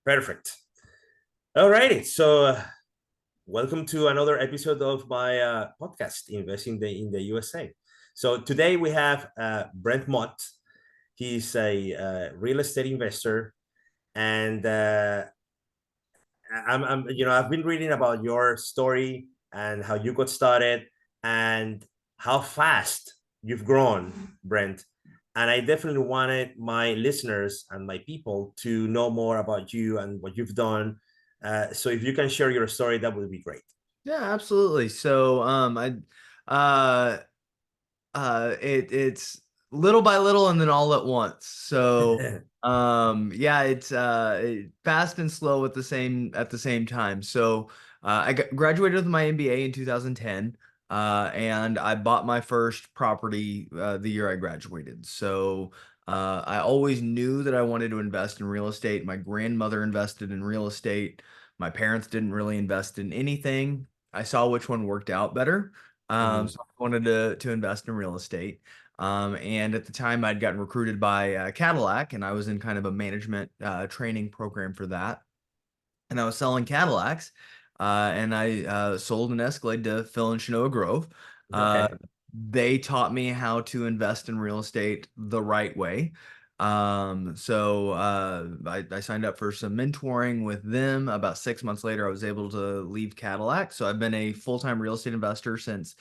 Perfect. All righty. So, welcome to another episode of my podcast, Investing in the USA. So today we have Brent Mott. He's a real estate investor, and I've been reading about your story and how you got started and how fast you've grown, Brent. And I definitely wanted my listeners and my people to know more about you and what you've done. So if you can share your story, that would be great. Yeah, absolutely. So, uh, it's little by little and then all at once. So, yeah, it's fast and slow at the same time. So, graduated with my MBA in 2010, and I bought my first property the year I graduated. So, I always knew that I wanted to invest in real estate. My grandmother invested in real estate. My parents didn't really invest in anything. I saw which one worked out better. Mhm. So I wanted to invest in real estate. And at the time, I'd gotten recruited by Cadillac, and I was in kind of a management training program for that. And I was selling Cadillacs, and I sold an Escalade to Phil and Shanoa Grove. Uh, Okay. they taught me how to invest in real estate the right way. I signed up for some mentoring with them. About 6 months later, I was able to leave Cadillac. So I've been a full-time real estate investor since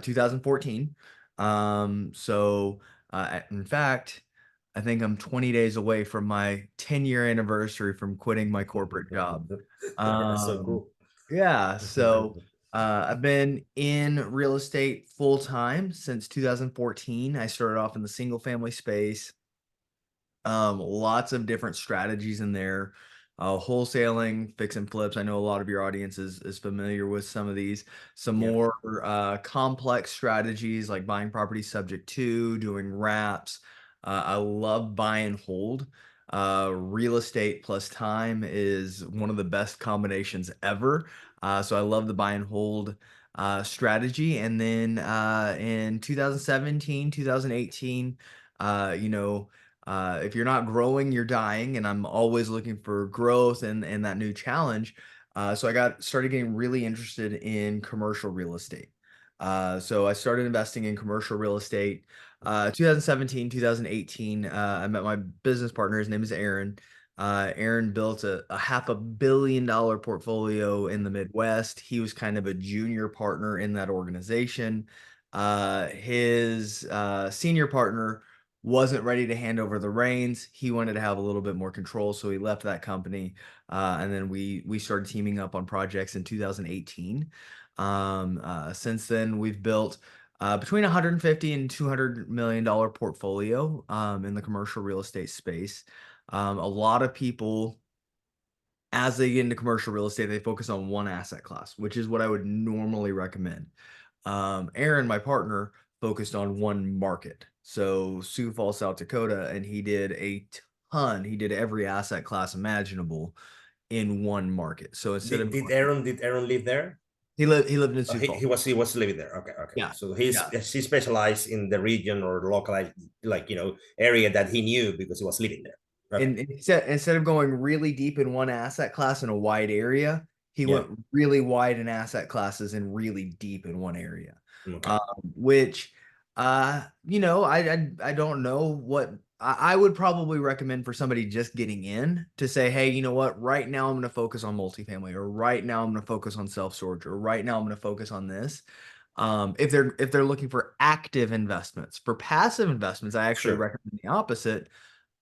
2014. In fact, I think I'm 20 days away from my 10-year anniversary from quitting my corporate job. That's so Um, cool. yeah, so I've been in real estate full time since 2014. I started off in the single family space. Lots of different strategies in there. Wholesaling, fix and flips. I know a lot of your audience is familiar with some of these. Some Yeah. more complex strategies like buying property subject to, doing wraps. I love buy and hold. Real estate plus time is one of the best combinations ever. So I love the buy and hold strategy. And then in 2017, 2018, if you're not growing, you're dying, and I'm always looking for growth and that new challenge. So I got started getting really interested in commercial real estate. So I started investing in commercial real estate. 2017, 2018. I met my business partner. His name is Aaron. Aaron built a $500 million portfolio in the Midwest. He was kind of a junior partner in that organization. His senior partner wasn't ready to hand over the reins. He wanted to have a little bit more control, so he left that company. And then we started teaming up on projects in 2018. Since then, we've built between 150 and $200 million portfolio in the commercial real estate space. A lot of people, as they get into commercial real estate, they focus on one asset class, which is what I would normally recommend. Aaron, my partner, focused on one market. So Sioux Falls, South Dakota, and he did a ton. He did every asset class imaginable in one market. So instead Did, of did Aaron did Aaron live there? he lived in Oh, Sioux he, Falls. he was living there. Okay, okay. Yeah, So yeah. he specialized in the region or localized area that he knew because he was living there. Okay. And instead of going really deep in one asset class in a wide area, he Yeah. went really wide in asset classes and really deep in one area. Okay. Which I don't know what I would probably recommend for somebody just getting in to say, hey, you know what? Right now I'm going to focus on multifamily, or right now I'm going to focus on self-storage, or right now I'm going to focus on this. If they're looking for active investments. For passive investments, I actually Sure. recommend the opposite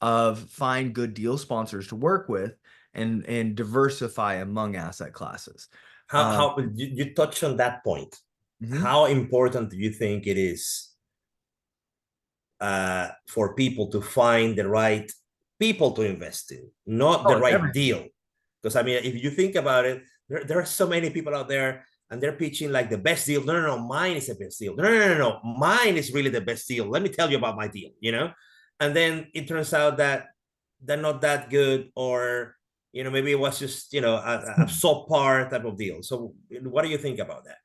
of find good deal sponsors to work with and diversify among asset classes. Um, How you touched on that point. mhm. How important do you think it is for people to find the right people to invest in, not Oh, the it's right everything. deal? Because I mean, if you think about it, there are so many people out there and they're pitching like the best deal. No, no, no, mine is the best deal. No, no, no, no, no, mine is really the best deal. Let me tell you about my deal, And then it turns out that they're not that good, or maybe it was just a subpar type of deal. So, what do you think about that?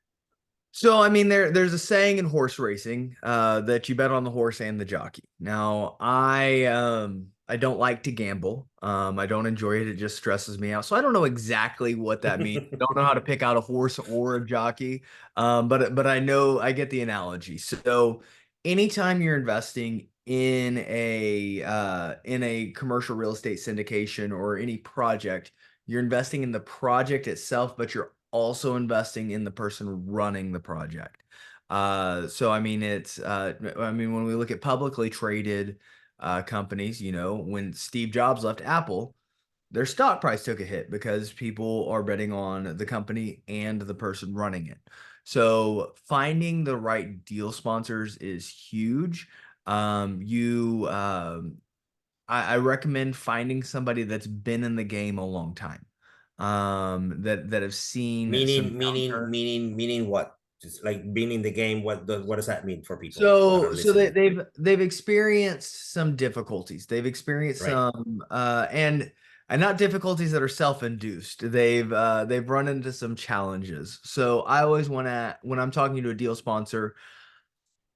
So I mean there's a saying in horse racing that you bet on the horse and the jockey. Now I don't like to gamble. I don't enjoy it. It just stresses me out. So I don't know exactly what that means. I don't know how to pick out a horse or a jockey. But I know I get the analogy. So anytime you're investing in a commercial real estate syndication or any project, you're investing in the project itself, but you're also investing in the person running the project. So I mean, when we look at publicly traded companies, when Steve Jobs left Apple, their stock price took a hit because people are betting on the company and the person running it. So finding the right deal sponsors is huge. I recommend finding somebody that's been in the game a long time, that have seen some downturn. Meaning what? Just like being in the game. What does that mean for people that So are so they, listening? they've experienced some difficulties. They've experienced Right. some and not difficulties that are self-induced. They've run into some challenges. So I always want to, when I'm talking to a deal sponsor,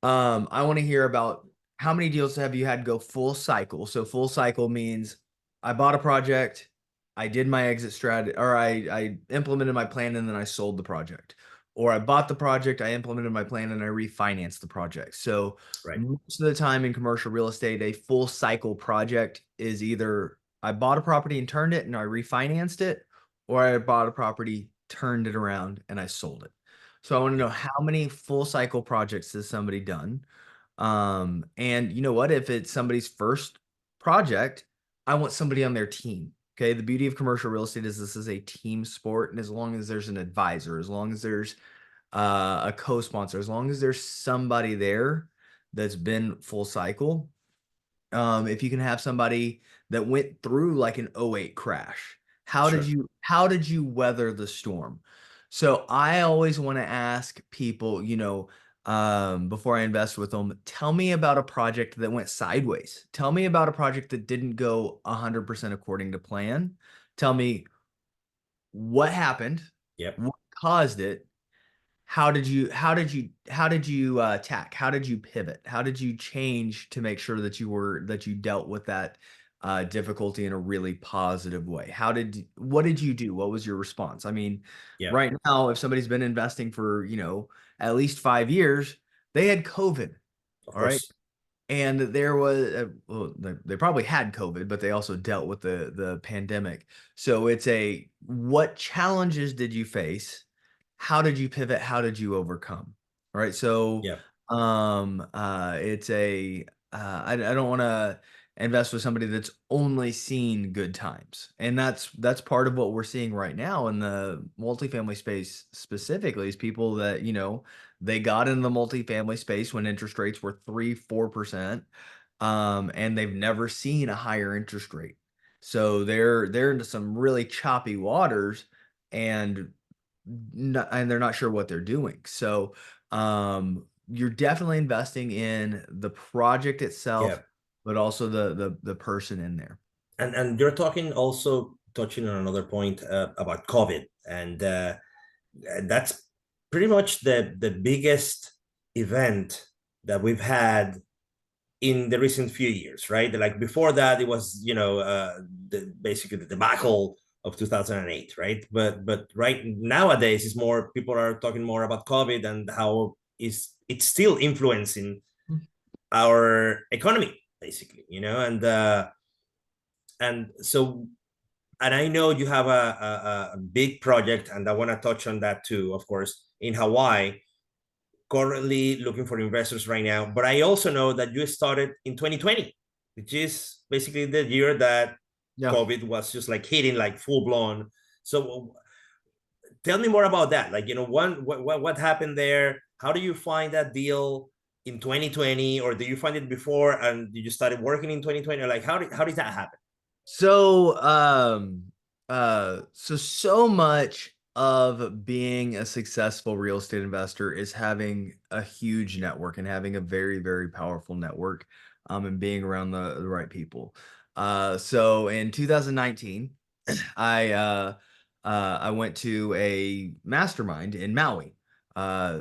I want to hear about how many deals have you had go full cycle. So full cycle means I bought a project, I did my exit strategy, or I implemented my plan and then I sold the project. Or I bought the project, I implemented my plan and I refinanced the project. So Right. most of the time in commercial real estate, a full cycle project is either I bought a property and turned it and I refinanced it, or I bought a property, turned it around, and I sold it. So I want to know, Yep. how many full cycle projects has somebody done? And you know what? If it's somebody's first project, I want somebody on their team. Okay. The beauty of commercial real estate is this is a team sport. And as long as there's an advisor, as long as there's a co-sponsor, as long as there's somebody there that's been full cycle, if you can have somebody that went through like an '08 crash, Sure. how did you weather the storm? So I always want to ask people, before I invest with them, tell me about a project that went sideways. Tell me about a project that didn't go 100% according to plan. Tell me what happened, Yep. what caused it, how did you tack, how did you pivot, how did you change to make sure that you dealt with that difficulty in a really positive way? What did you do? What was your response? I mean, Yep. right now, if somebody's been investing for at least 5 years, they had COVID. Of All right. course. And there was well, they probably had COVID, but they also dealt with the pandemic. So it's a, what challenges did you face? How did you pivot? How did you overcome? All right. So Yep. it's a I don't want to invest with somebody that's only seen good times. And that's part of what we're seeing right now in the multifamily space specifically, is people that, they got in the multifamily space when interest rates were 3-4%, and they've never seen a higher interest rate. So they're into some really choppy waters, and and they're not sure what they're doing. So you're definitely investing in the project itself, Yep. but also the person in there. And you're talking also touching on another point about COVID, and that's pretty much the biggest event that we've had in the recent few years, right? Like before that, it was basically the debacle of 2008, right? But right nowadays, it's more people are talking more about COVID and how is it's still influencing our economy, basically, and so and I know you have a big project, and I want to touch on that too, of course, in Hawaii, currently looking for investors right now. But I also know that you started in 2020, which is basically the year that Yeah. COVID was just like hitting like full blown. So tell me more about that. Like, what happened there? How do you find that deal in 2020, or do you find it before and you just started working in 2020? Or like, how did that happen? So, so much of being a successful real estate investor is having a huge network and having a very, very powerful network, and being around the right people. So in 2019, I I went to a mastermind in Maui. Uh,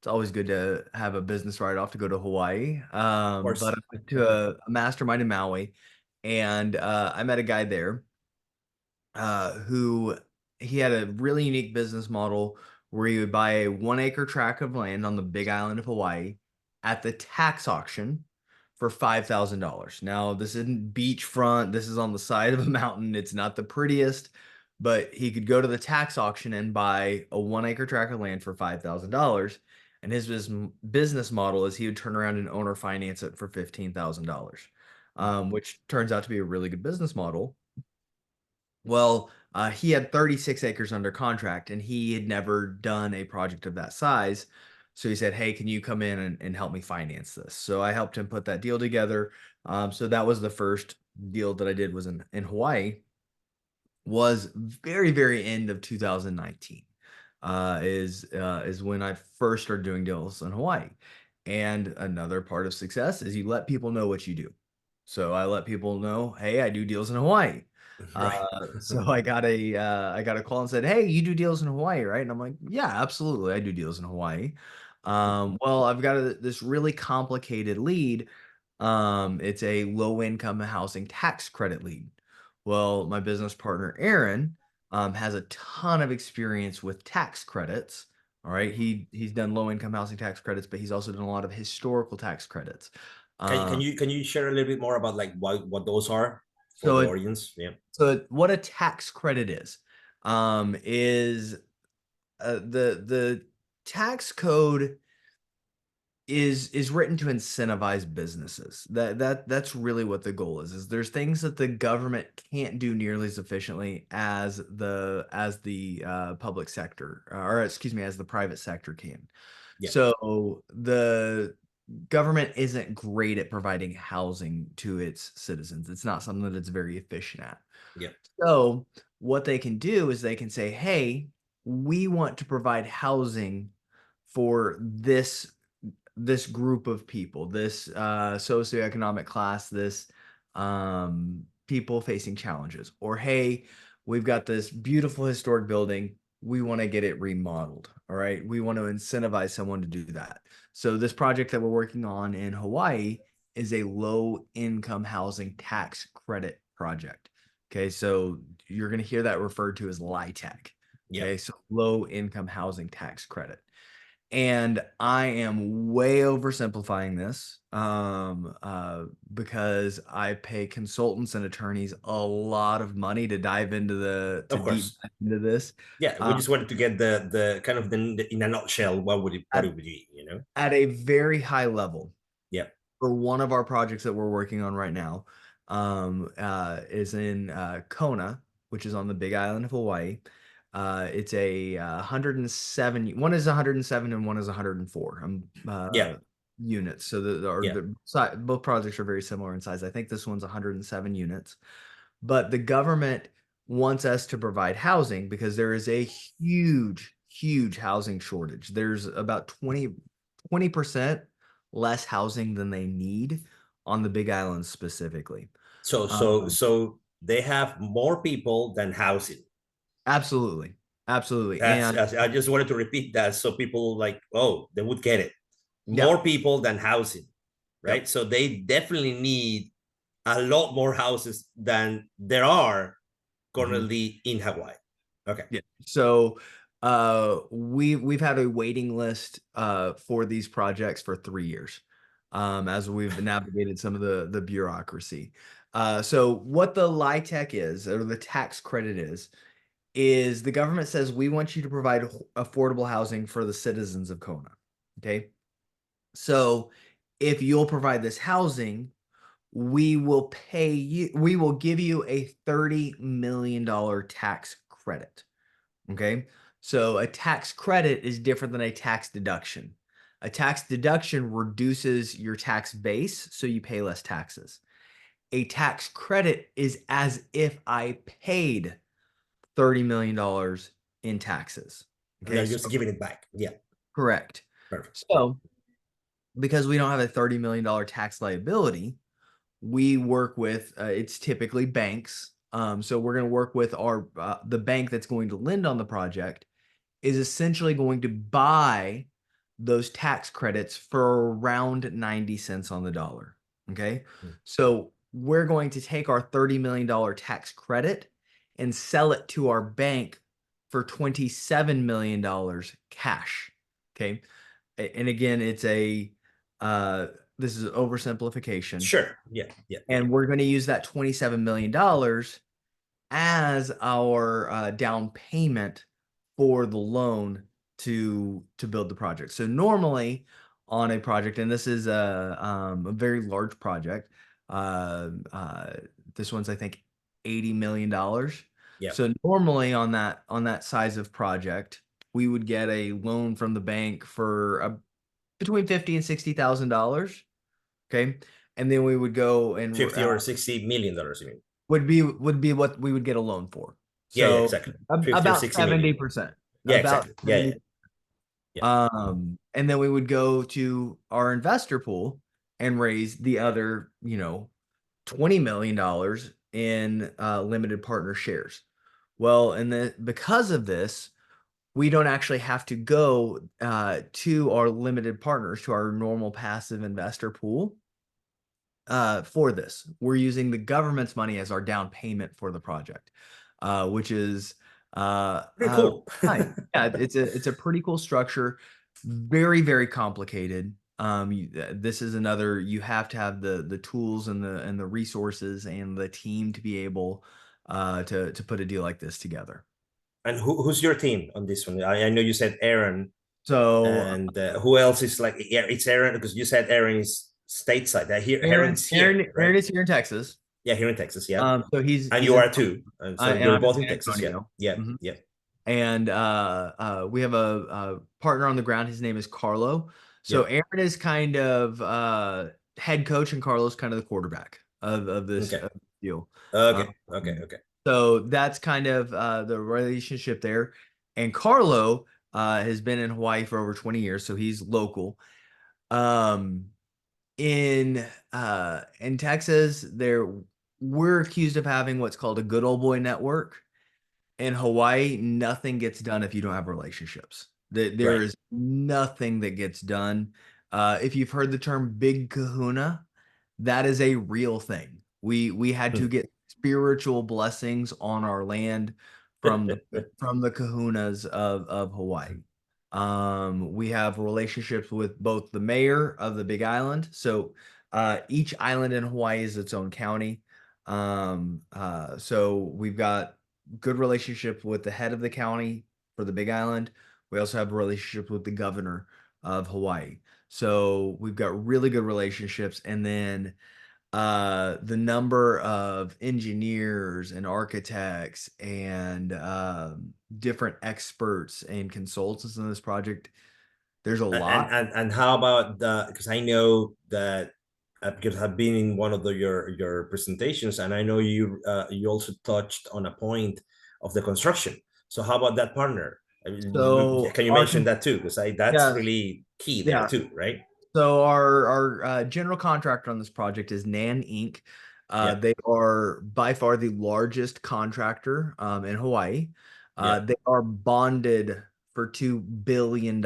it's always good to have a business write off to go to Hawaii. Of But course. I went to a mastermind in Maui, And I met a guy there who he had a really unique business model where he would buy a 1 acre tract of land on the Big Island of Hawaii at the tax auction for $5,000. Now, this isn't beachfront. This is on the side of a mountain. It's not the prettiest, but he could go to the tax auction and buy a 1 acre tract of land for $5,000. And his business model is he would turn around and owner finance it for $15,000, which turns out to be a really good business model. Well, he had 36 acres under contract and he had never done a project of that size. So he said, "Hey, can you come in and help me finance this?" So I helped him put that deal together. So that was the first deal that I did was in Hawaii, was very, very end of 2019, is when I first started doing deals in Hawaii. And another part of success is you let people know what you do. So I let people know, hey, I do deals in Hawaii. Right. So I got a call and said, "Hey, you do deals in Hawaii, right?" And I'm like, "Yeah, absolutely, I do deals in Hawaii." Well, I've got this really complicated lead. It's a low income housing tax credit lead. Well, my business partner Aaron has a ton of experience with tax credits. All right, he's done low income housing tax credits, but he's also done a lot of historical tax credits. Can Uh, you share a little bit more about like what those are for so the it, audience? Yeah. so what a tax credit is the tax code is written to incentivize businesses. That's really what the goal is there's things that the government can't do nearly as efficiently as the public sector, or excuse me, as the private sector can. Yeah. So the government isn't great at providing housing to its citizens. It's not something that it's very efficient at. Yeah. So what they can do is they can say, "Hey, we want to provide housing for this group of people, this socioeconomic class, this people facing challenges." Or, "Hey, we've got this beautiful historic building. We want to get it remodeled. All right. We want to incentivize someone to do that." So, this project that we're working on in Hawaii is a low income housing tax credit project. Okay. So, you're going to hear that referred to as LIHTC. Yeah. Okay. So, low income housing tax credit. And I am way oversimplifying this because I pay consultants and attorneys a lot of money to dive into Of deep course. dive into this. Yeah. We Uh, just wanted to get the kind of the in a nutshell, what at, it would be, you know? at a very high level, Yeah. for one of our projects that we're working on right now, is in Kona, which is on the Big Island of Hawaii. It's a 107. One is 107 and one is 104 Yeah. units. So Yeah. both projects are very similar in size. I think this one's 107 units, but the government wants us to provide housing because there is a huge, huge housing shortage. There's about 20% less housing than they need on the Big Island specifically. Um, So they have more people than housing. absolutely, absolutely, That's and I just wanted to repeat that so people like, oh, they would get it. yeah, More people than housing, right? yep, So they definitely need a lot more houses than there are mhm, currently in Hawaii. Okay. yeah. So we've had a waiting list for these projects for 3 years, as we've navigated some of the bureaucracy. So what the LIHTC is, or the tax credit is the government says we want you to provide affordable housing for the citizens of Kona. Okay. So if you'll provide this housing, we will give you a $30 million tax credit. Okay. So a tax credit is different than a tax deduction. A tax deduction reduces your tax base, so you pay less taxes. A tax credit is as if I paid $30 million in taxes. And Okay, they're so just giving it back. Yeah. correct. Perfect. So because we don't have a $30 million tax liability, we work with it's typically banks. So we're going to work with the bank that's going to lend on the project is essentially going to buy those tax credits for around 90 cents on the dollar. Okay. Mm. So we're going to take our $30 million tax credit and sell it to our bank for $27 million cash. Okay. And again, it's this is an oversimplification. Sure. Yeah. Yeah. And we're going to use that $27 million as our down payment for the loan to build the project. So normally on a project, and this is a very large project, this one's I think $80 million. Yeah. So normally on that size of project, we would get a loan from the bank for between $50,000 and $60,000. Okay, and then we would go and 50 or $60 million, you mean? would be what we would get a loan for. Yeah, yeah, So exactly. 50 or about 60 million. 70%. Yeah, About exactly. Yeah, yeah. 70%. Yeah. And then we would go to our investor pool and raise the other, $20 million in limited partner shares. Well, and then because of this, we don't actually have to go to our limited partners, to our normal passive investor pool for this. We're using the government's money as our down payment for the project, which is Pretty cool. nice. Yeah, it's a pretty cool structure. Very, very complicated. This is another, you have to have the tools and the resources and the team to be able to put a deal like this together. And who's your team on this one? I know you said Aaron, So and who else is like? Yeah, it's Aaron, because you said Aaron is stateside. Aaron's here, right? Aaron is here in Texas. Yeah, here in Texas. Yeah. So he's And you in, are too. And so and you're I'm in both in San Texas. Yeah. Antonio. Yeah. Mhm. Yeah. And we have a partner on the ground. His name is Carlo. So Yeah. Aaron is kind of head coach, and Carlo's kind of the quarterback of this Okay. deal. Okay. Okay. Okay. So that's kind of the relationship there. And Carlo has been in Hawaii for over 20 years, so he's local. In Texas, we're accused of having what's called a good old boy network. In Hawaii, nothing gets done if you don't have relationships. There Right. is nothing that gets done. If you've heard the term big kahuna, that is a real thing. We had to get spiritual blessings on our land from the kahunas of Hawaii. We have relationships with both the mayor of the Big Island. So each island in Hawaii is its own county. So we've got good relationship with the head of the county for the Big Island. We also have a relationship with the governor of Hawaii. So we've got really good relationships. And then the number of engineers and architects and different experts and consultants in this project, there's a lot. And how about because I know that because I've been in one of your presentations, and I know you also touched on a point of the construction. So how about that partner? I mean, So can you mention that too? Because that's yeah, really key there too, right? So our general contractor on this project is Nan Inc. Yeah. They are by far the largest contractor in Hawaii. Yeah. They are bonded for $2 billion.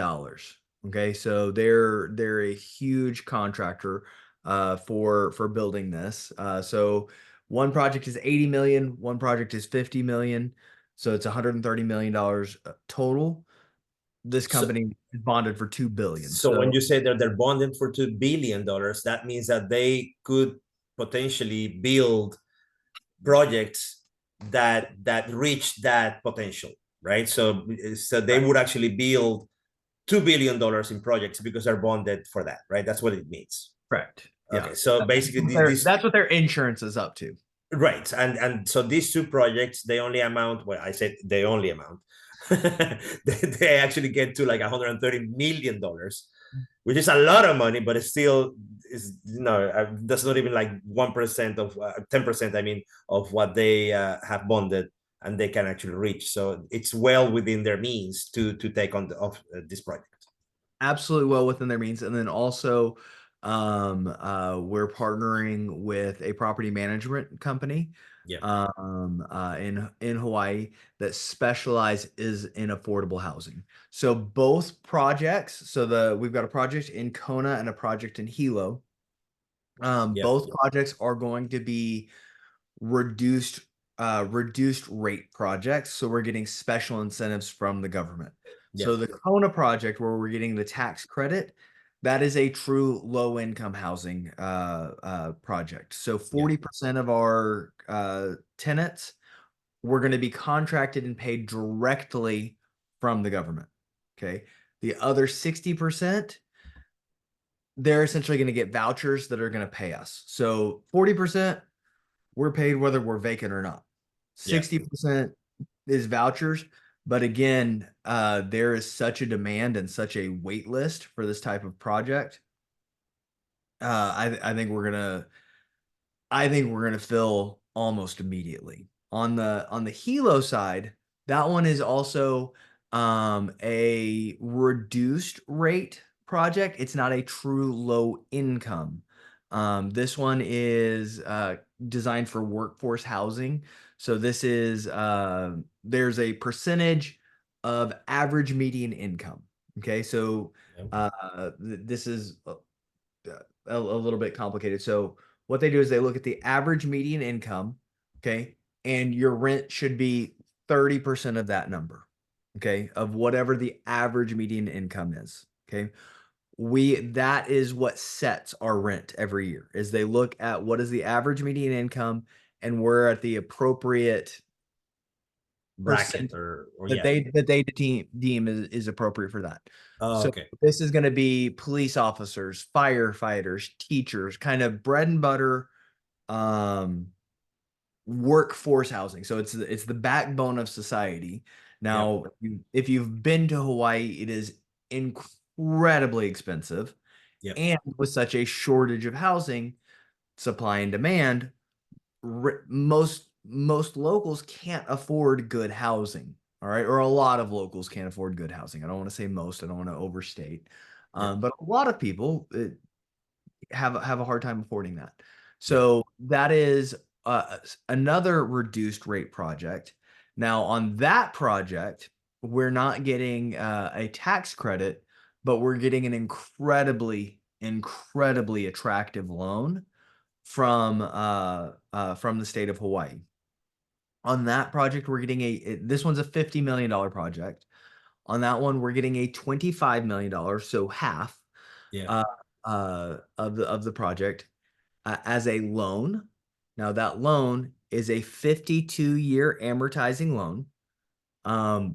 Okay, so they're a huge contractor for building this. So one project is 80 million, one project is 50 million. So it's $130 million total. This So, company is bonded for $2 billion. so when you say that they're bonded for $2 billion, that means that they could potentially build projects that reach that potential, right? So they would actually build $2 billion in projects because they're bonded for that, right? That's what it means. Correct. Okay, Yeah. so basically That's what their insurance is up to. right, and so these two projects, they only amount, well, I said they only amount, they actually get to like $130 million, which is a lot of money, but it still is, that's not even like 1% of 10%, I mean, of what they have bonded and they can actually reach. So it's well within their means to take on this project. Absolutely well within their means. And then also we're partnering with a property management company Yeah. in Hawaii that specializes in affordable housing. So both projects, we've got a project in Kona and a project in Hilo. Yeah. Both projects are going to be reduced reduced rate projects, so we're getting special incentives from the government. Yeah. So the Kona project, where we're getting the tax credit, that is a true low income housing project. So Yeah. 40% of our tenants, we're going to be contracted and paid directly from the government. Okay. The other 60%, they're essentially going to get vouchers that are going to pay us. So 40%, we're paid whether we're vacant or not. Yeah. 60% is vouchers. But again, there is such a demand and such a wait list for this type of project. I think we're gonna fill almost immediately. On the Hilo side, that one is also a reduced rate project. It's not a true low income. This one is designed for workforce housing. So this is there's a percentage of average median income. Okay, so this is a little bit complicated. So what they do is they look at the average median income, okay, and your rent should be 30% of that number, okay, of whatever the average median income is, okay. That is what sets our rent every year, is they look at what is the average median income, and we're at the appropriate Bracket percent or that yeah. they deem is appropriate for that. Oh, So okay. this is going to be police officers, firefighters, teachers, kind of bread and butter um workforce housing. So it's the backbone of society. Yeah. Now, if you've been to Hawaii, it is incredibly expensive. Yeah. And with such a shortage of housing, supply and demand, most locals can't afford good housing. All right, or a lot of locals can't afford good housing. I don't want to say most. I don't want to overstate, Yeah. but a lot of people have a hard time affording that. Yeah. So that is another reduced rate project. Now on that project, we're not getting a tax credit, but we're getting an incredibly attractive loan from the state of Hawaii. On that project, we're getting this one's a $50 million project. On that one, we're getting a $25 million, so half Yeah. uh, of the project as a loan. Now that loan is a 52-year amortizing loan,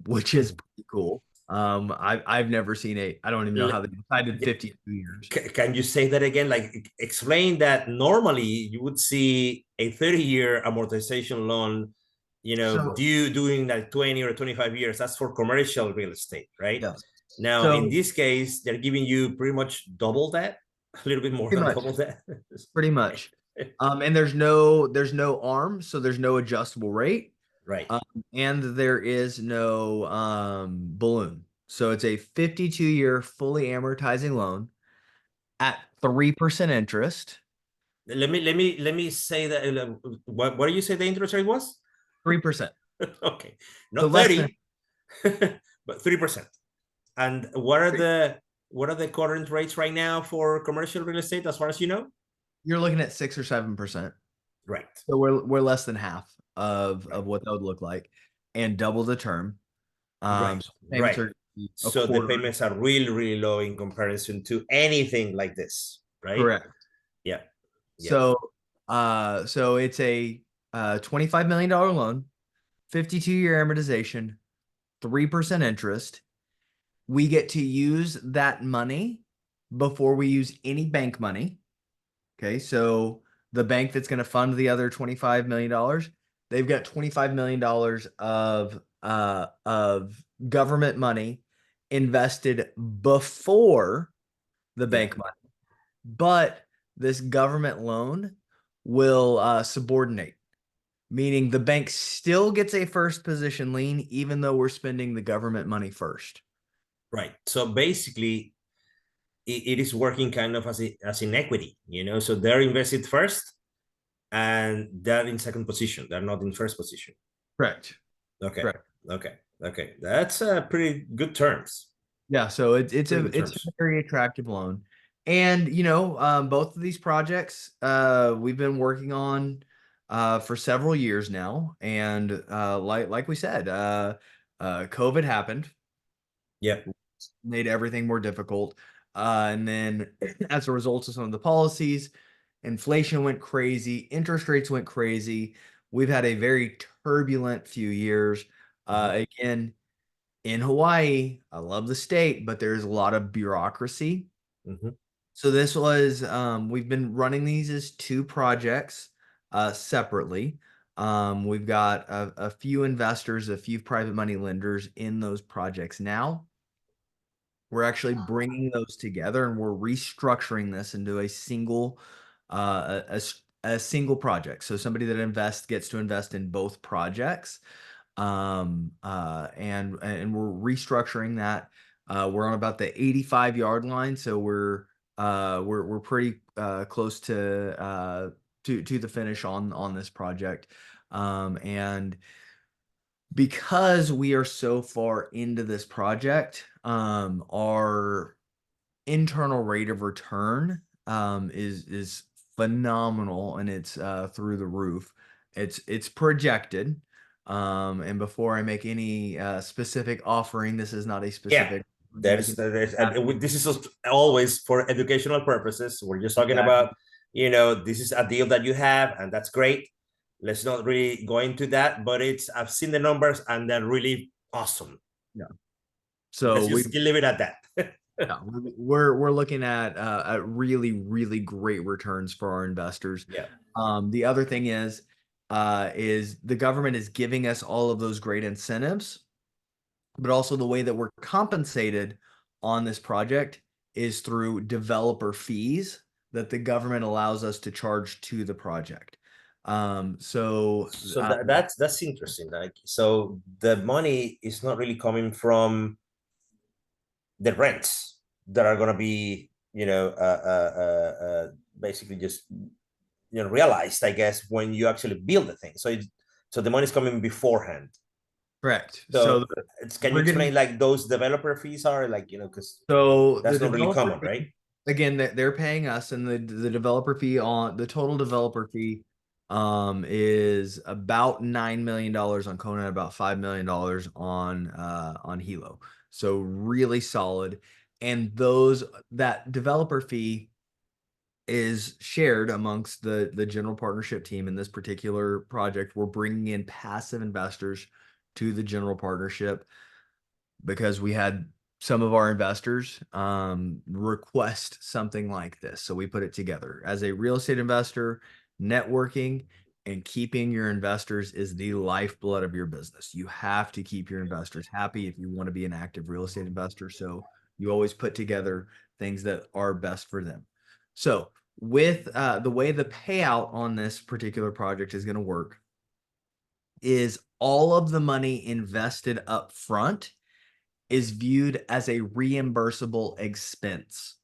which is pretty cool. I've never seen I don't even know how they decided 52 years. Can you say that again? Like, explain that normally you would see a 30-year amortization loan, So doing like 20 or 25 years. That's for commercial real estate, right? yes. Now, in So this case, they're giving you pretty much double that, a little bit more pretty than much, double that. pretty much. And there's no arm, so there's no adjustable rate. Right. And there is no balloon. So it's a 52-year fully amortizing loan at 3% interest. Let me say that. What do you say the interest rate was? 3%. Okay, So not less than 30, but 3%. And what are the current rates right now for commercial real estate, as far as you know? you're looking at 6 or 7%. Right. So we're less than half of Right. what that would look like, and double the term. Right. So payments Right. are a So the quarter. payments are really, really low in comparison to anything like this, right? Correct. Yeah. Yeah. So it's a $25 million loan, 52-year amortization, 3% interest. We get to use that money before we use any bank money. Okay, so the bank that's going to fund the other $25 million, they've got $25 million of government money invested before the Yeah. bank money. But this government loan will subordinate, meaning the bank still gets a first position lien, even though we're spending the government money first. Right. So basically, it is working kind of as in equity, so they're invested first and they're in second position. They're not in first position. Correct. Okay. Correct. Okay. That's pretty good terms. Yeah, so it's Pretty a good it's a terms. very attractive loan. And both of these projects we've been working on for several years now, and like we said, COVID happened, Yeah. made everything more difficult, and then as a result of some of the policies, inflation went crazy, interest rates went crazy. We've had a very turbulent few years. Mhm. Again, in Hawaii, I love the state, but there's a lot of bureaucracy. Mhm. So this was we've been running these as two projects separately. We've got a few investors, a few private money lenders in those projects now. We're actually bringing those together, and we're restructuring this into a single a single project. So somebody that invests gets to invest in both projects. And we're restructuring that. We're on about the 85-yard line, so we're pretty close to the finish on this project. And because we are so far into this project, our internal rate of return is phenomenal, and it's through the roof. It's projected. And before I make any specific offering, this is not a Yeah. specific. You There's, can there's, have this is just always for educational purposes. We're just talking exactly. about, this is a deal that you have, and that's great. Let's not really go into that, but I've seen the numbers and they're really awesome. Yeah. Let's So we just leave it at that. yeah, we're looking at really really great returns for our investors. Yeah. The other thing is the government is giving us all of those great incentives, but also the way that we're compensated on this project is through developer fees that the government allows us to charge to the project. So So that's interesting. Like, so the money is not really coming from the rents that are going to be, basically just, realized, I guess, when you actually build the thing. So the money's coming beforehand. correct. So So can you we're explain getting like those developer fees are like, because so the that's not really developer common, right? again, they're paying us, and the developer fee on the total developer fee is about $9 million on Kona, about $5 million on Hilo. So really solid. And those that developer fee is shared amongst the general partnership team in this particular project. We're bringing in passive investors to the general partnership because we had some of our investors request something like this. So we put it together. As a real estate investor, networking and keeping your investors is the lifeblood of your business. You have to keep your investors happy if you want to be an active real estate investor. So you always put together things that are best for them. So with the way the payout on this particular project is going to work is all of the money invested up front is viewed as a reimbursable expense.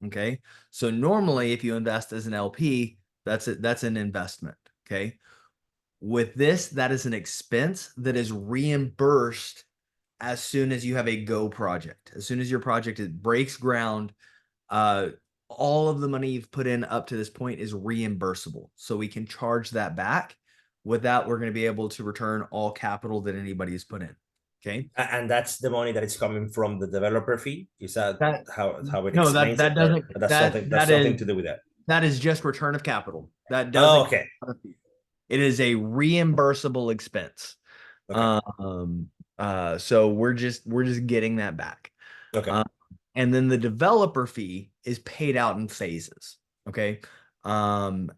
Okay. So normally if you invest as an LP, that's an investment. Okay. With this, that is an expense that is reimbursed as soon as you have a go project. As soon as your project breaks ground, uh, all of the money you've put in up to this point is reimbursable. So we can charge that back. With that, we're going to be able to return all capital that anybody has put in. Okay. And that's the money that is coming from the developer fee. Is that That how it no, that explains it, that or doesn't that's that is something to do with that? just return of capital. That Oh, doesn't okay. it is a reimbursable expense. Okay. Um so we're just getting that back. Okay. Um and then the developer fee is paid out in phases. Okay. And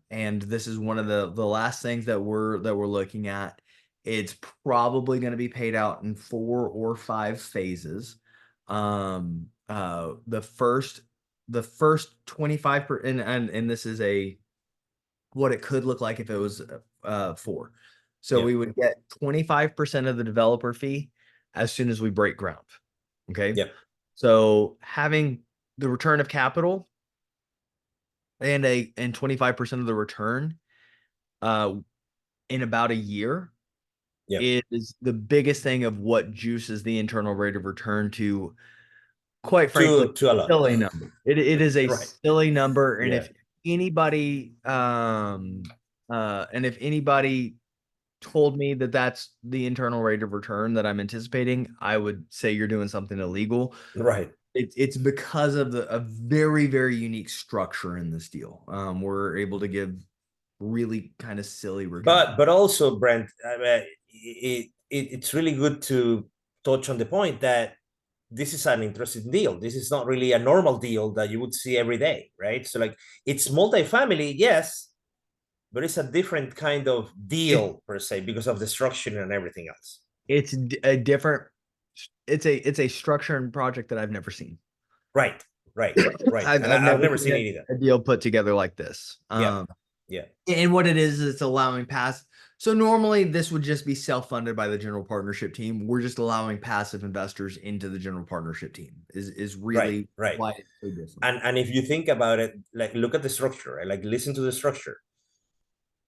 this is one of the last things that we're looking at. It's probably going to be paid out in 4 or 5 phases. The first 25% and this is a what it could look like if it was four. So Yeah. we would get 25% of the developer fee as soon as we break ground. Okay. Yeah. So having the return of capital and 25% of the return uh in about a year Yeah. is the biggest thing of what juices the internal rate of return to quite frankly, to a lot. silly number. It is a Right. silly number, and Yeah. if anybody and if anybody told me that that's the internal rate of return that I'm anticipating, I would say you're doing something illegal. Right. It's because of a very, very unique structure in this deal. We're able to give really kind of silly return. But also, Brent, it's really good to touch on the point that this is an interesting deal. This is not really a normal deal that you would see every day, right? So like it's multifamily, yes, but it's a different kind of It, deal per se because of the structure and everything else. it's a different. It's a structure and project that I've never seen. Right, right, right. I've And I've I've never never seen seen it either. a deal put together like this. Yeah, yeah, And what it is, it's allowing pass. So normally this would just be self-funded by the general partnership team. We're just allowing passive investors into the general partnership team. Is right, really right. why it's so different. And if you think about it, like look at the structure, right? Like listen to the structure.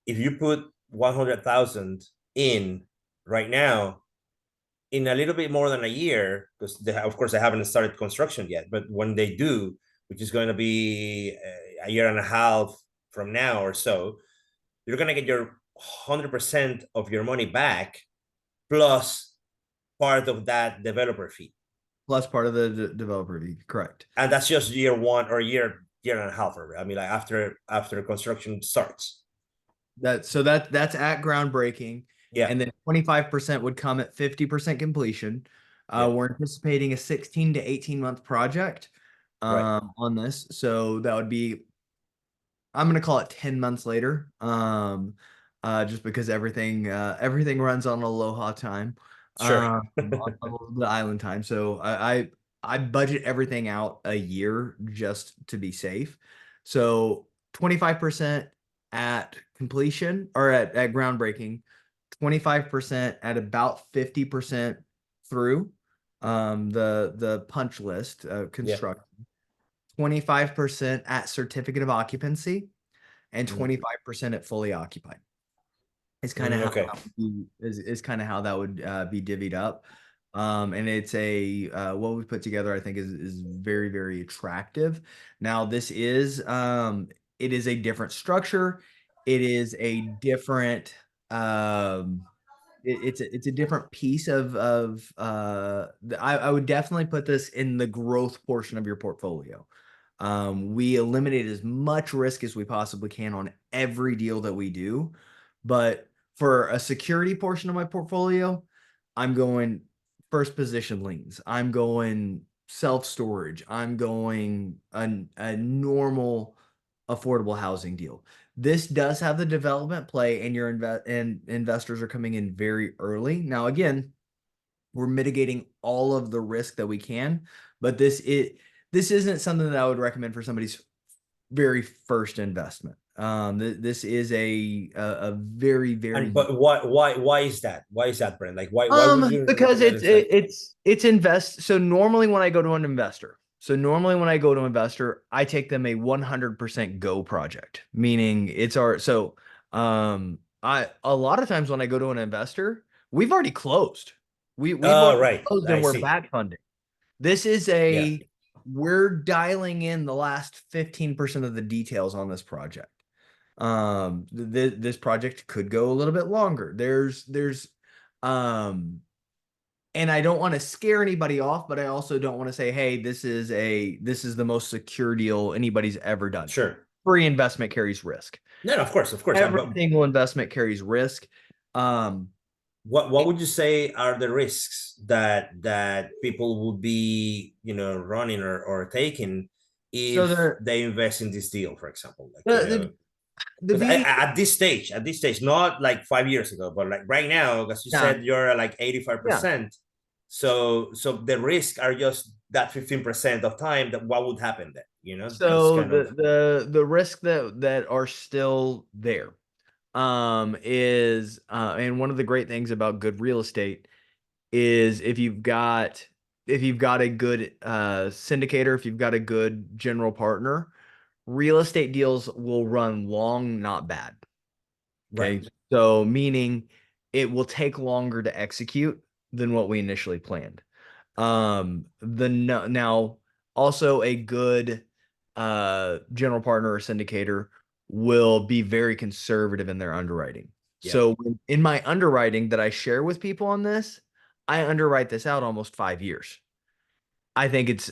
If you put 100,000 in right now, in a little bit more than a year, because of course they haven't started construction yet, but when they do, which is going to be a year and a half from now or so, you're going to get your 100% of your money back plus part of that developer fee. Plus part of the developer fee, correct. And that's just year one or year and a half. I mean, like after construction starts. That's at groundbreaking. Yeah. And then 25% would come at 50% completion. Yeah. We're anticipating a 16 to 18 month project Right. on this. So that would be, I'm going to call it 10 months later. Just because everything runs on Aloha time, Sure. on the island time. So I budget everything out a year just to be safe. So 25% at completion or at groundbreaking, 25% at about 50% through the punch list Yeah. construction, 25% at certificate of occupancy, and 25% at fully occupied. Is kind of how Okay. is kind of how that would be divvied up. And it's a what we put together, I think is very, very attractive. Now this is it is a different structure. It is a different it's a different piece of I would definitely put this in the growth portion of your portfolio. We eliminate as much risk as we possibly can on every deal that we do, but for a security portion of my portfolio, I'm going first position liens. I'm going self storage. I'm going a normal affordable housing deal. This does have the development play, and your investors are coming in very early. Now, again, we're mitigating all of the risk that we can, but this isn't something that I would recommend for somebody's very first investment. This is a very, very But why is that? Why is that, Brent? Like why would you because recommend it? Like it's invest. So normally when I go to an investor, I take them a 100% go project, meaning it's our I a lot of times when I go to an investor, we've already closed. We've oh already right, closed I and we're see. back funding. This is Yeah, we're dialing in the last 15% of the details on this project. This project could go a little bit longer. There's and I don't want to scare anybody off, but I also don't want to say, hey, this is the most secure deal anybody's ever done. sure. Free investment carries risk. No, no, of course, of course. Every But single investment carries risk. Um, what would you say are the risks that people would be running or taking so if they invest in this deal, for example? Like the because beauty, at this stage, not like 5 years ago, but like right now, as you yeah, said, you're at like yeah. 85%. So the risks are just that 15% of time. That what would happen then? That's So kind of the risk that are still there is and one of the great things about good real estate is if you've got a good syndicator, if you've got a good general partner, real estate deals will run long, not bad. right. Okay. So meaning it will take longer to execute than what we initially planned. Now Also, a good general partner or syndicator will be very conservative in their underwriting. Yeah. So in my underwriting that I share with people on this, I underwrite this out almost 5 years. I think it's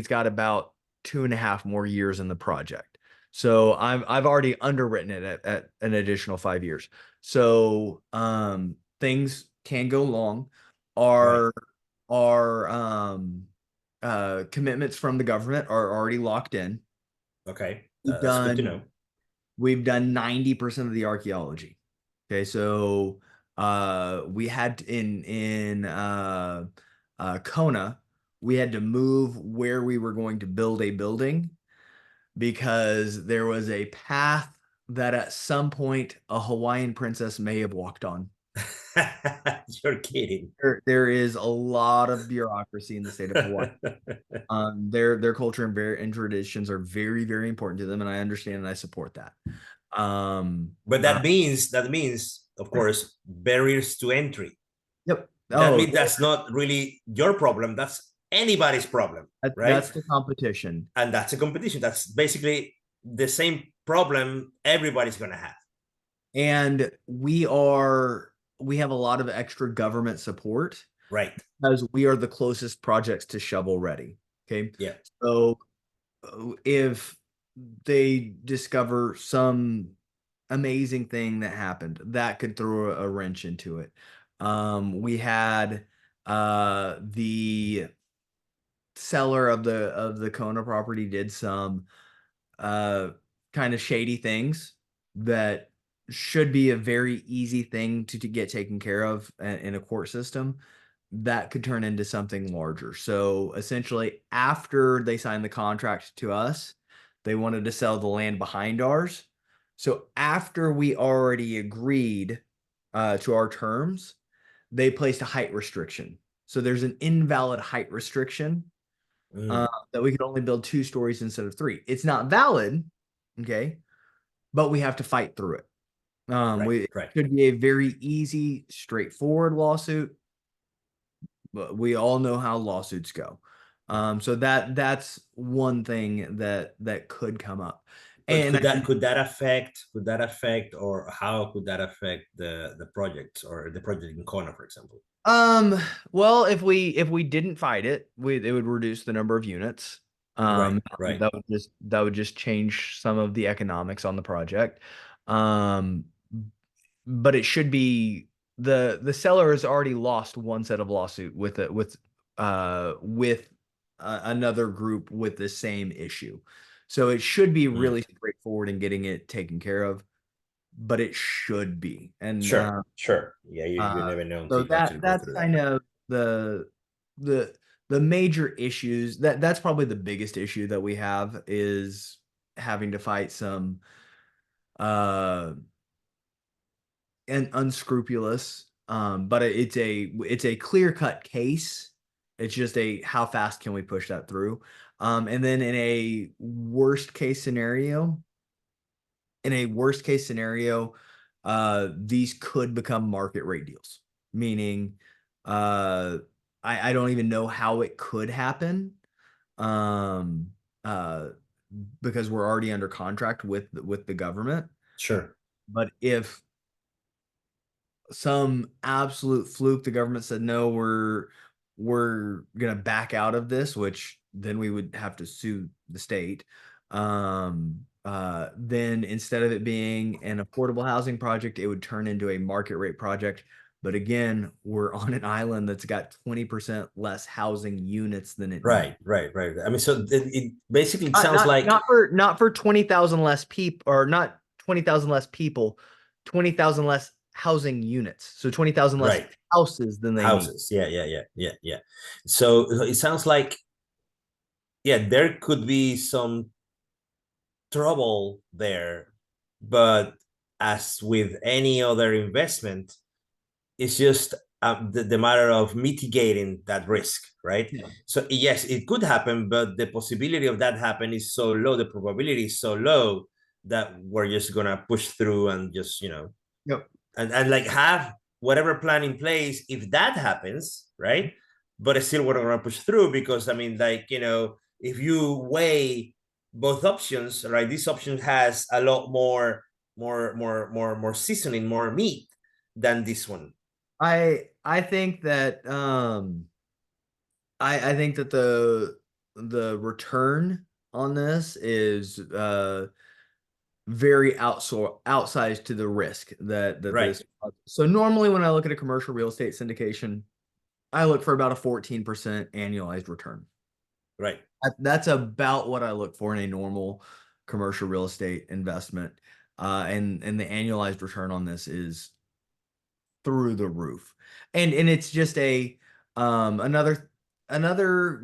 got about 2.5 more years in the project. So I've already underwritten it at an additional 5 years. So things can go long. Right. Our commitments from the government are already locked in. Okay. We've That's good to done know. we've done 90% of the archaeology. Okay, so we had in Kona, we had to move where we were going to build a building because there was a path that at some point a Hawaiian princess may have walked on. You're kidding. There is a lot of bureaucracy in the state of Hawaii. Their culture and traditions are very, very important to them, and I understand and I support that. Um, But uh, that means, of course, barriers to entry. yep. That Oh, means that's not really your problem. That's anybody's problem, right? that's the competition. And that's a competition. That's basically the same problem everybody's gonna have. And we have a lot of extra government support Right. because we are the closest projects to shovel ready. Okay. Yeah. So if they discover some amazing thing that happened, that could throw a wrench into it. We had the seller of the Kona property did some uh kind of shady things that should be a very easy thing to get taken care of in a court system that could turn into something larger. So essentially, after they signed the contract to us, they wanted to sell the land behind ours. So after we already agreed to our terms, they placed a height restriction. So there's an invalid height restriction Mm. that we could only build 2 stories instead of three. It's not valid, okay, but we have to fight through it. Right. We it Right. should be a very easy, straightforward lawsuit, but we all know how lawsuits go. So that's one thing that could come up. But And could that affect, or how could that affect the project, or the project in Kona, for example? well, if we didn't fight it, it would reduce the number of units. Right. Um, Right. that would just change some of the economics on the project. Um, but it should be the seller has already lost one set of lawsuit with another group with the same issue. So it should be Mm. really straightforward in getting it taken care of, but it should be. And Sure. Sure. Yeah. You uh, never know so until you that actually go that's through that. kind of the the major issues. That's probably the biggest issue that we have is having to fight some uh and unscrupulous. But it's a clear cut case. It's just a how fast can we push that through? And then in a worst case scenario, these could become market rate deals, meaning uh, I don't even know how it could happen, um, uh, because we're already under contract with the government. Sure. But if some absolute fluke, the government said no, we're gonna back out of this, which then we would have to sue the state. Then instead of it being an affordable housing project, it would turn into a market rate project. But again, we're on an island that's got 20% less housing units than it needs. Right. Right. Right. I mean, so it basically Not sounds not like, not for 20,000 less people, or not 20,000 less people, 20,000 less housing units. So 20,000 less right, houses than they need. houses. Yeah. Yeah. Yeah. Yeah. Yeah. So it sounds like, yeah, there could be some trouble there, but as with any other investment, it's just the matter of mitigating that risk, right? Yeah. So yes, it could happen, but the possibility of that happen is so low, the probability is so low, that we're just gonna push through and just, Yep. and like have whatever plan in place if that happens, right? But still we're gonna push through, because I mean, like, if you weigh both options, right, this option has a lot more seasoning, more meat than this one. I think that I think that the return on this is very outsized to the risk that Right, this. So normally when I look at a commercial real estate syndication, I look for about a 14% annualized return. right. That's about what I look for in a normal commercial real estate investment. And the annualized return on this is through the roof. And it's just a another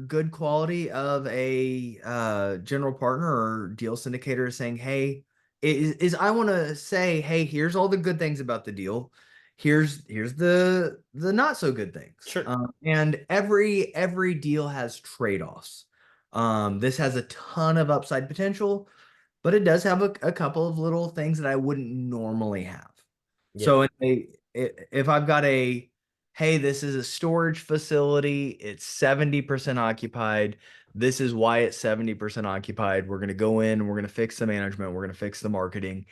good quality of a general partner or deal syndicator is saying, hey, is I want to say, hey, here's all the good things about the deal. Here's the not so good things. Sure. And every deal has trade-offs. This has a ton of upside potential, but it does have a couple of little things that I wouldn't normally have. Yeah, So if I've got hey, this is a storage facility, it's 70% occupied. This is why it's 70% occupied. We're going to go in, we're going to fix the management, we're going to fix the marketing.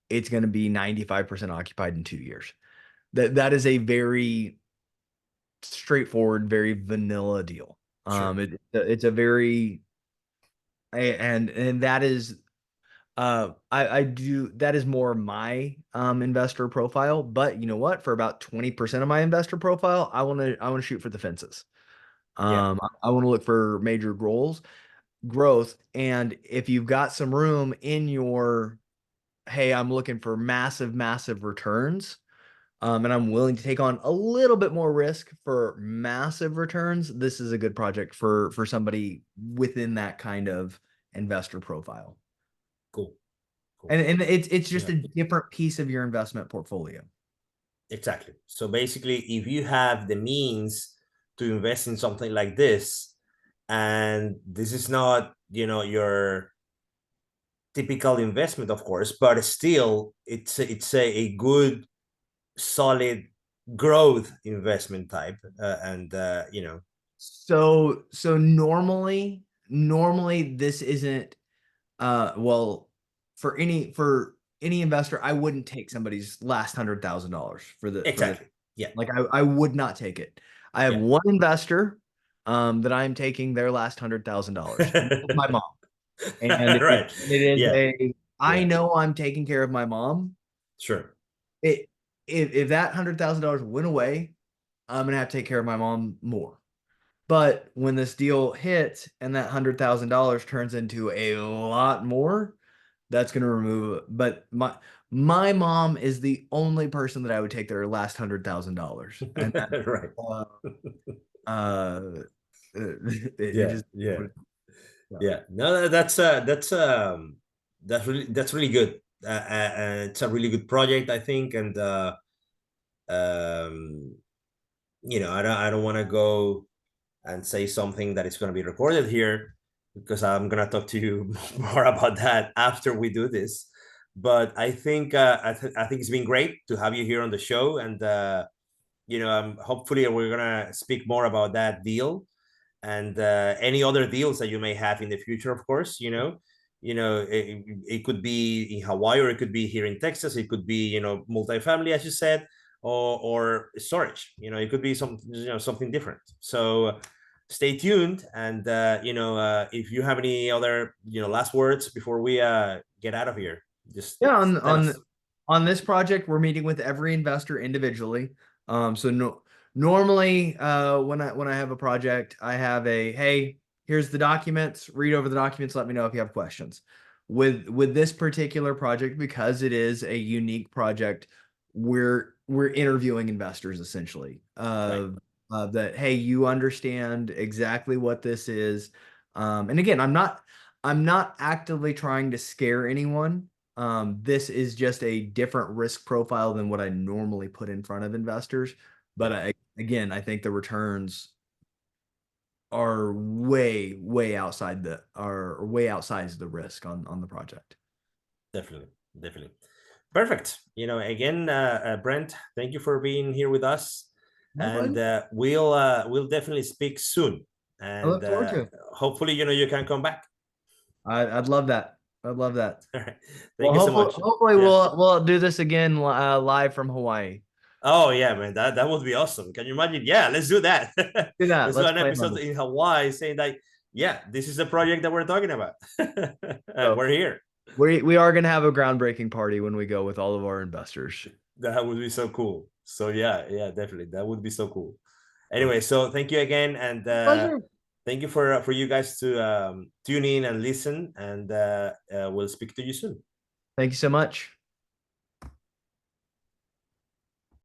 It's going to be 95% occupied in 2 years. That is a very straightforward, very vanilla deal. sure. It's a very and that is I do that is more my investor profile, but you know what? For about 20% of my investor profile, I want to shoot for the fences. Yeah, I want to look for major growth, and if you've got some room in your, hey, I'm looking for massive returns, and I'm willing to take on a little bit more risk for massive returns, this is a good project for somebody within that kind of investor profile. cool, cool. And it's just Yeah, a different piece of your investment portfolio. exactly. So basically, if you have the means to invest in something like this, and this is not, your typical investment, of course, but still, it's a good, solid growth investment type, and So normally this isn't well for any investor, I wouldn't take somebody's last $100,000 for the exactly. Yeah, like I would not take it. I have yeah. one investor that I'm taking their last $100,000. My mom. And Right. it is Yeah, I yeah. know I'm taking care of my mom. Sure. It if that $100,000 went away, I'm gonna have to take care of my mom more. But when this deal hits and that $100,000 turns into a lot more, that's gonna remove it. But my mom is the only person that I would take their last $100,000, and that Right. uh, uh, it Yeah, just yeah, yeah. yeah. No, that's really good. It's a really good project, I think, and um, I don't want to go and say something that is going to be recorded here, because I'm going to talk to you more about that after we do this. But I think I think it's been great to have you here on the show, and hopefully we're gonna speak more about that deal and any other deals that you may have in the future. Of course, it could be in Hawaii, or it could be here in Texas. It could be multifamily, as you said, or storage. It could be something different. So stay tuned, and if you have any other last words before we get out of here, just Yeah, tell us. on this project, we're meeting with every investor individually. So no, normally, when I have a project, I have hey, here's the documents. Read over the documents. Let me know if you have questions. With this particular project, because it is a unique project, we're interviewing investors essentially. Right. That hey, you understand exactly what this is. And again, I'm not actively trying to scare anyone. This is just a different risk profile than what I normally put in front of investors. But Yeah. again, I think the returns are way outside the risk on the project. Definitely, definitely. Perfect. Again, Brent, thank you for being here with us, My and pleasure. we'll definitely speak soon. I and look forward to it. hopefully, you can come back. I'd love that. I'd love that. All right. Well, Thank you so much. hopefully Yeah. we'll do this again live from Hawaii. Oh yeah, man, that would be awesome. Can you imagine? Yeah, let's do that. Do that. Let's do Let's an plan on episode it. in Hawaii saying like, yeah, this is the project that we're talking about. And So we're here. we are gonna have a groundbreaking party when we go with all of our investors. That would be so cool. So yeah, definitely. That would be so cool. Anyway, so thank you again, and Pleasure. thank you for you guys to tune in and listen, and we'll speak to you soon. Thank you so much.